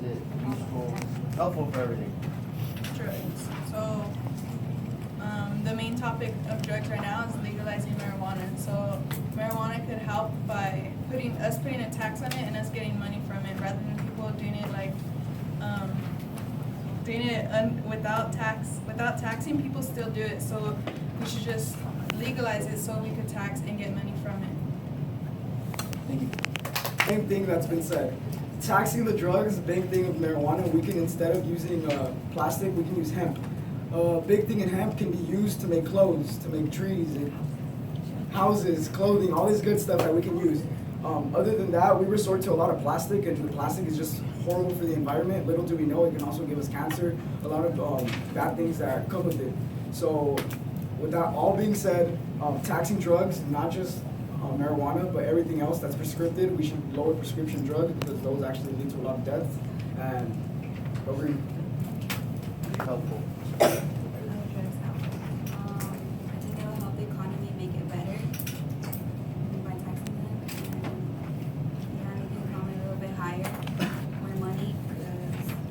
is it useful, helpful for everything? Drugs. So, the main topic of drugs right now is legalizing marijuana. So, marijuana could help by putting a tax on it and us getting money from it, rather than people doing it like, without taxing. People still do it. So, we should just legalize it so we could tax and get money from it. Thank you. Same thing that's been said. Taxing the drugs, big thing of marijuana, we can, instead of using plastic, we can use hemp. Big thing in hemp can be used to make clothes, to make trees, and houses, clothing, all this good stuff that we can use. Other than that, we resort to a lot of plastic, and the plastic is just horrible for the environment. Little do we know, it can also give us cancer, a lot of bad things that come with it. So with that all being said, taxing drugs, not just marijuana, but everything else that's prescripted, we should lower prescription drugs because those actually lead to a lot of deaths. And agree. Helpful. I think it will help the economy make it better by taxing them, and yeah, make the economy a little bit higher, more money for the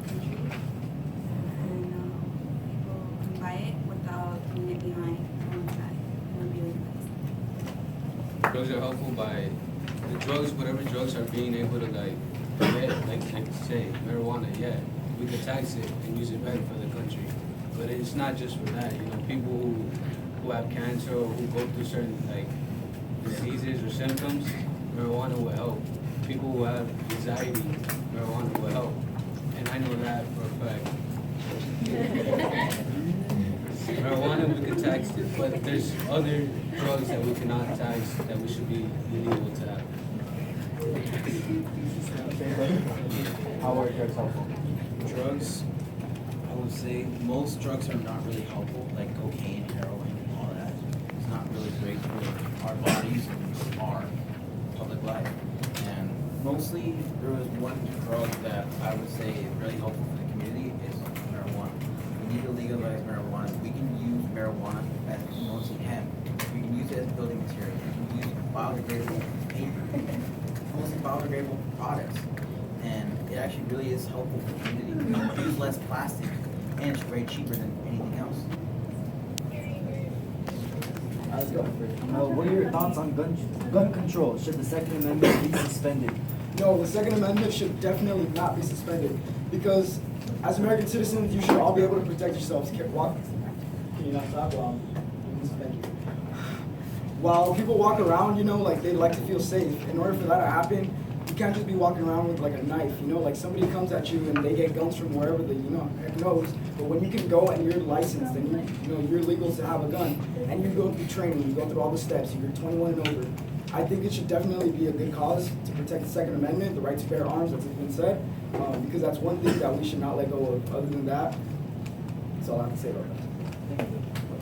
country, and people can buy it without leaving it behind on the side. It would be legalized. Drugs are helpful by the drugs, whatever drugs are being able to like get, like say marijuana. Yeah, we could tax it and use it better for the country. But it's not just for that. You know, people who have cancer or who go through certain like diseases or symptoms, marijuana will help. People who have anxiety, marijuana will help. And I know that for a fact. Marijuana, we could tax it, but there's other drugs that we cannot tax that we should be illegal to have. How are drugs helpful? Drugs, I would say most drugs are not really helpful, like cocaine, heroin, and all that. It's not really great for our bodies and our public life. And mostly, there was one drug that I would say is really helpful for the community is marijuana. We need to legalize marijuana. We can use marijuana as mostly hemp. We can use it as building material. We can use biodegradable paper, mostly biodegradable products. And it actually really is helpful for the community. We use less plastic, and it's way cheaper than anything else. Let's go. What are your thoughts on gun control? Should the Second Amendment be suspended? No, the Second Amendment should definitely not be suspended because as American citizens, you should all be able to protect yourselves. Can you not stop? Thank you. While people walk around, you know, like they like to feel safe. In order for that to happen, you can't just be walking around with like a knife, you know, like somebody comes at you and they get guns from wherever they, you know, heck knows. But when you can go and you're licensed and you know, you're legal to have a gun and you go through training, you go through all the steps, you're 21 and over. I think it should definitely be a good cause to protect the Second Amendment, the right to bear arms, as has been said, because that's one thing that we should not let go of. Other than that, that's all I have to say about that.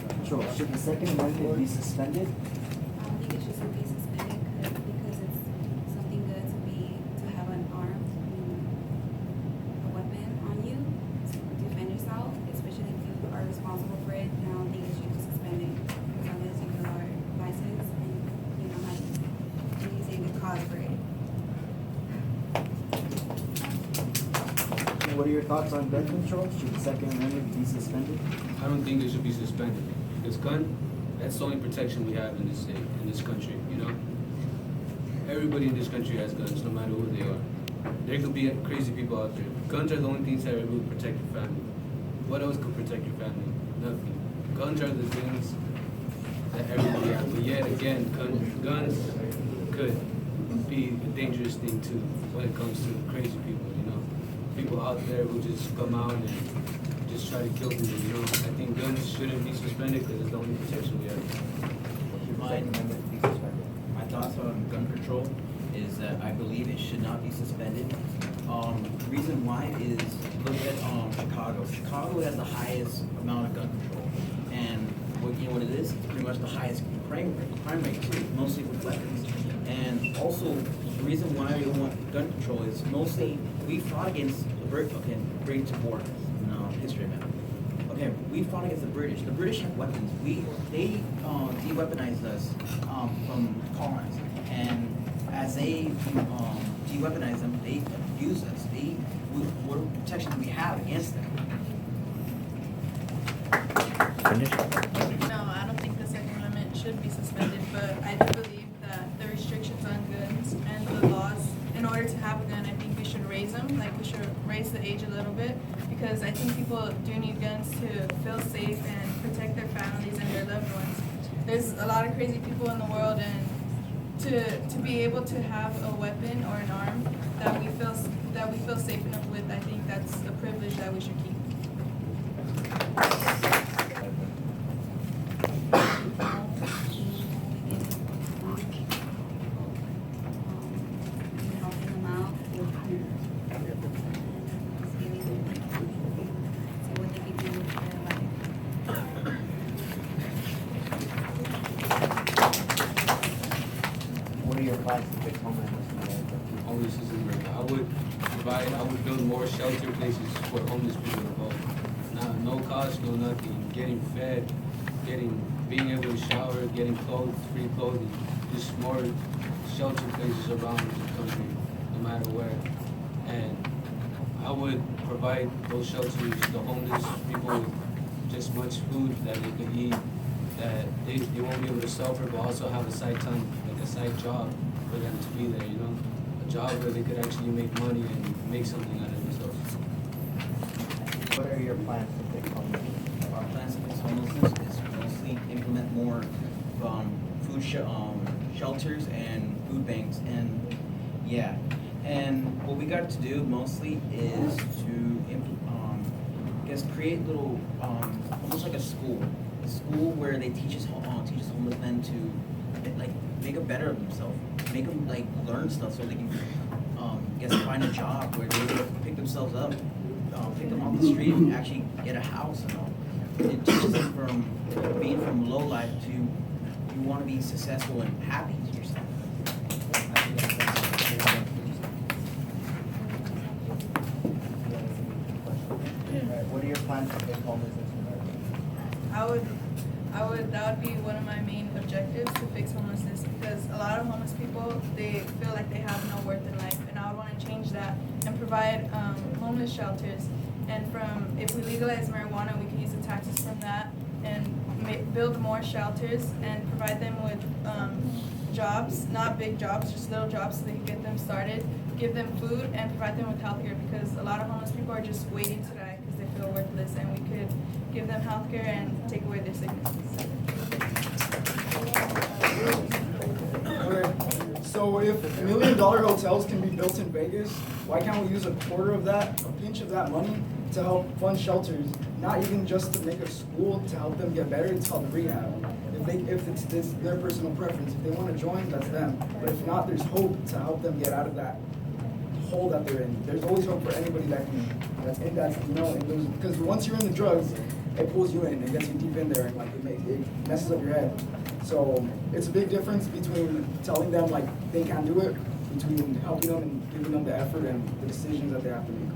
Control. Should the Second Amendment be suspended? I don't think it should be suspended because it's something good to have an arm, a weapon on you to defend yourself, especially if you are responsible for it. And I don't think it should be suspended as long as you are licensed and you know how to use a good cause for it. What are your thoughts on gun control? Should the Second Amendment be suspended? I don't think it should be suspended because that's the only protection we have in this state, in this country. You know, everybody in this country has guns, no matter who they are. There could be crazy people out there. Guns are the only things that will protect your family. What else could protect your family? Nothing. Guns are the things that everybody has. But yet again, guns could be a dangerous thing too when it comes to crazy people. You know, people out there who just come out and just try to kill people. You know, I think guns shouldn't be suspended because it's the only protection we have. My thoughts on gun control is that I believe it should not be suspended. The reason why is look at Chicago. Chicago has the highest amount of gun control, and you know what it is? It's pretty much the highest crime rate too, mostly with weapons. And also, the reason why we want gun control is mostly we fought against the British. Okay, bring to war. History, man. Okay, we fought against the British. The British have weapons. They de-weaponized us from colonizing, and as they de-weaponized them, they abused us. What protection do we have against them? No, I don't think the Second Amendment should be suspended, but I do believe that the restrictions on guns and the laws, in order to have a gun, I think we should raise them, like we should raise the age a little bit, because I think people do need guns to feel safe and protect their families and their loved ones. There's a lot of crazy people in the world, and to be able to have a weapon or an arm that we feel safe enough with, I think that's a privilege that we should keep. Helping them out with see what they can do with their life. What are your plans to fix homelessness in America? Homeless is in America. I would build more shelter places for homeless people to go. No cost, no nothing. Getting fed, being able to shower, getting clothes, free clothing. Just more shelter places around the country, no matter where. And I would provide those shelters to the homeless people with just much food that they could eat, that they won't be able to suffer, but also have a side time, like a side job for them to be there, you know? A job where they could actually make money and make something out of themselves. What are your plans to fix homelessness? Our plans to fix homelessness is mostly implement more shelters and food banks, and yeah. And what we got to do mostly is to create little almost like a school where they teach homeless men to like make a better of themselves, make them like learn stuff so they can find a job where they can pick themselves up, pick them off the street and actually get a house and all. It teaches them from being from low life to you want to be successful and happy to yourself. What are your plans to fix homelessness in America? That would be one of my main objectives, to fix homelessness, because a lot of homeless people, they feel like they have no worth in life, and I would want to change that and provide homeless shelters. And if we legalize marijuana, we can use the taxes from that and build more shelters and provide them with jobs, not big jobs, just little jobs so they can get them started, give them food, and provide them with healthcare, because a lot of homeless people are just waiting to die because they feel worthless, and we could give them healthcare and take away their sicknesses. Okay, so if $1 million hotels can be built in Vegas, why can't we use a pinch of that money to help fund shelters? Not even just to make a school to help them get better, it's called rehab. If it's their personal preference, if they want to join, that's them. But if not, there's hope to help them get out of that hole that they're in. There's always hope for anybody that's in those, because once you're in the drugs, it pulls you in, it gets you deep in there, and like it messes up your head. So it's a big difference between telling them like they can't do it, between helping them and giving them the effort and the decisions that they have to make.